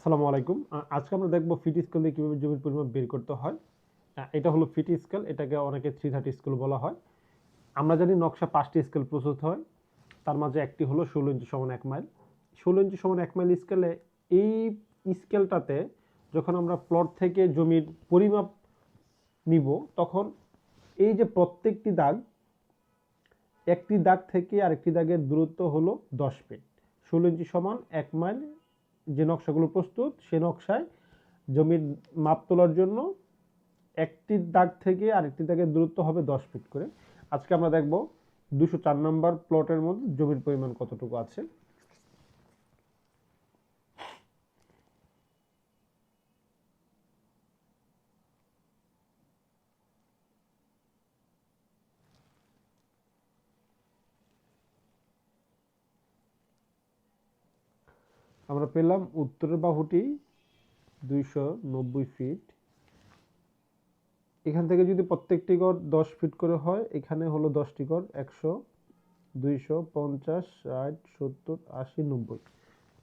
আসসালামু আলাইকুম। আজকে আমরা দেখব ফিট স্কেল দিয়ে কিভাবে জমির পরিমাপ বের করতে হয়। এটা হলো ফিট স্কেল, এটাকে অনেকে 330 স্কেল বলা হয়। আমরা জানি নকশা 5টি স্কেল প্রস্তুত হয়, তার মাঝে একটি হলো 16 ইঞ্চি সমান 1 মাইল। 16 ইঞ্চি সমান 1 মাইল স্কেলে এই স্কেলটাতে যখন আমরা প্লট থেকে জমির পরিমাপ নিব, তখন এই যে প্রত্যেকটি দাগ, একটি দাগ থেকে আরেকটি দাগের দূরত্ব হলো 10 ফিট। 16 ইঞ্চি সমান 1 মাইল যে নকশাগুলো প্রস্তুত, সেই নকশায় জমির মাপ তোলার জন্য একটি দাগ থেকে আরেকটি দাগের দূরত্ব হবে 10 ফিট করে। আজকে আমরা দেখব 204 নম্বর প্লটের মধ্যে জমির পরিমাণ কতটুকু আছে। আমরা পেলাম উত্তরের বাহুটি 290 ফিট। এখান থেকে যদি প্রত্যেকটি গড় 10 ফিট করে হয়, এখানে হলো 10টি গড় 100, 200, 50, 60, 70, 80, 90,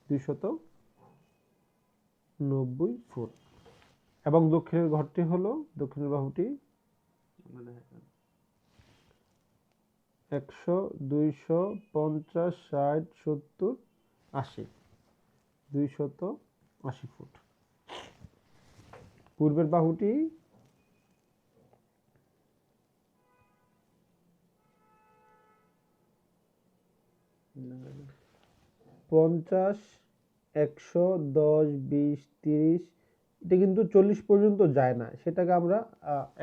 290 ফুট। এবং দক্ষিণের ঘরটি হলো, দক্ষিণের বাহুটি 100, 200, 50, 60, 70, 80, 280 ফুট। পূর্বের বাহুটি 50, 100, 10, 20, 30, এটা কিন্তু 40 পর্যন্ত যায় না, সেটাকে আমরা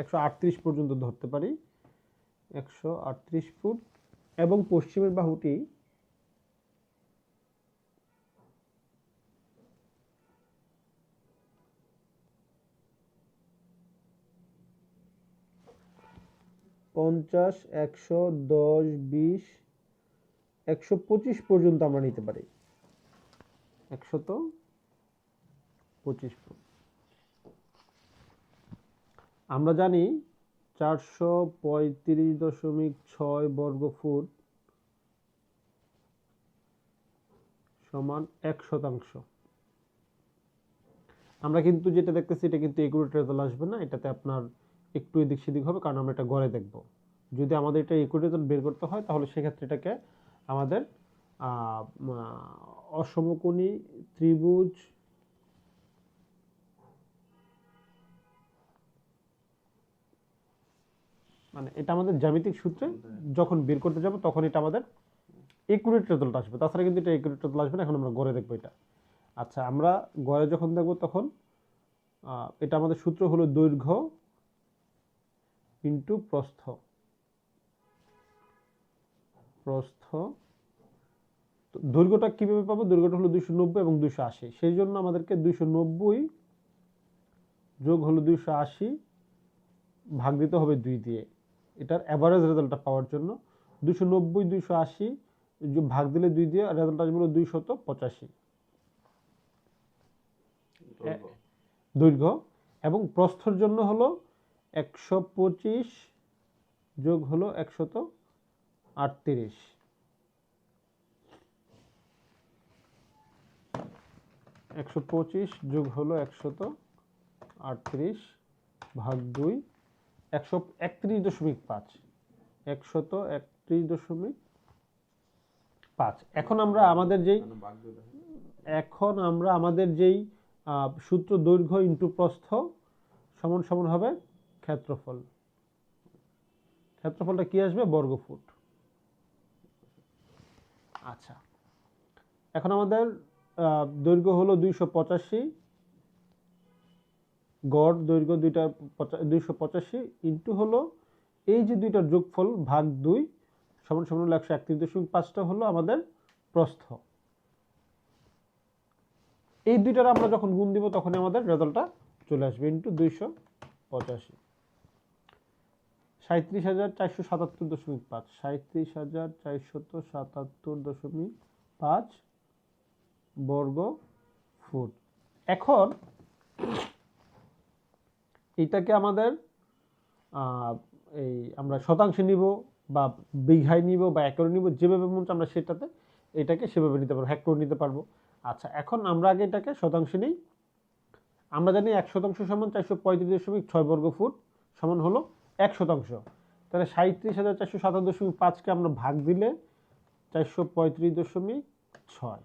138 পর্যন্ত ধরতে পারি। 138 ফুট। এবং পশ্চিমের বাহুটি 50, 100, 10, 20, 125 পর্যন্ত আমরা নিতে পারি। 125 ফুট। আমরা জানি 435.6 বর্গ ফুট সমান 1%। আমরা কিন্তু যেটা দেখতেছি, এটা কিন্তু একুরেট রেজাল্ট আসবে না, এটাতে আপনার একটু এদিক সেদিক হবে, কারণ আমরা এটা গড়ে দেখব। যদি আমাদের এটা একুরেট রেজাল্ট বের করতে হয়, তাহলে সেক্ষেত্রে এটাকে আমাদের অসমকোণী ত্রিভুজ মানে এটা আমাদের জ্যামিতিক সূত্রে যখন বের করতে যাব, তখন এটা আমাদের একুরেট রেজাল্ট আসবে। তাছাড়া কিন্তু এটা একুরেট রেজাল্ট আসবে না। এখন আমরা গড়ে দেখবো এটা। আচ্ছা, আমরা গড়ে যখন দেখব, তখন এটা আমাদের সূত্র হলো দৈর্ঘ্য ইন্টু প্রস্থ। দৈর্ঘ্যটা কিভাবে পাবো? দৈর্ঘ্যটা হলো 290 এবং 280। সেই জন্য আমাদেরকে 290 যোগ হলো 280 ভাগ দিতে হবে 2 দিয়ে, এটার অ্যাভারেজ রেজাল্টটা পাওয়ার জন্য। 290 280 ভাগ দিলে 2 দিয়ে রেজাল্ট আসবে হলো 285 দৈর্ঘ্য। এবং প্রস্থের জন্য হলো 125 যোগ হলো 138। 125 যোগ হলো 138 ভাগ 2, 131.5, 131.5। এখন আমরা আমাদের যেই সূত্র দৈর্ঘ্য ইন্টু প্রস্থ সমান সমান হবে ক্ষেত্রফল। ক্ষেত্রফলটা কি আসবে? বর্গ ফুট। আচ্ছা, এখন আমাদের দৈর্ঘ্য হলো 285, গড় দৈর্ঘ্য 285 ইন্টু হলো এই যে দুইটার যোগফল ভাগ 2 সমান সমান হলো 131.5টা হলো আমাদের প্রস্থ। এই দুইটার আমরা যখন গুণ দিব, তখন আমাদের রেজাল্টটা চলে আসবে ইন্টু 285। 37,477.5, 37,477.5 বর্গ ফুট। এখন এইটাকে আমাদের এই আমরা শতাংশে নিব বা বিঘায় নিব বা একরে নিব, যেভাবে মন আমরা সেটাতে এটাকে সেভাবে নিতে পারবো, হেক্টর নিতে পারবো। আচ্ছা, এখন আমরা আগে এটাকে শতাংশে নিই। আমরা জানি 1% সমান 435.6 বর্গ ফুট সমান হলো 1%। তাহলে 37,457.5কে আমরা ভাগ দিলে 435.6,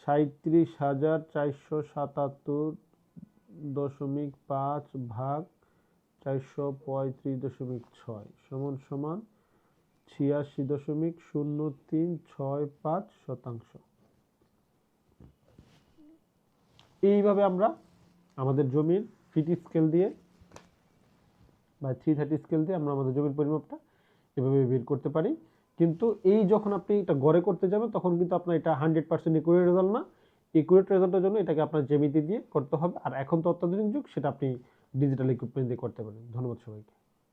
37,477.5 ভাগ 435.6 সমান সমান 86.0365%। এইভাবে আমরা আমাদের জমির ফিট স্কেল দিয়ে বা 330 স্কেল দিয়ে আমরা আমাদের জমির পরিমাপটা এভাবে বের করতে পারি। কিন্তু এই যখন আপনি এটা গড়ে করতে যাবেন তখন কিন্তু আপনার এটা 100% একুরেট রেজাল্ট না। একুরেট রেজাল্টের জন্য এটাকে আপনার জ্যামিতি দিয়ে করতে হবে। আর এখন তো অত্যাধুনিক যুগ, সেটা আপনি ডিজিটাল ইকুইপমেন্ট দিয়ে করতে পারেন। ধন্যবাদ সবাইকে।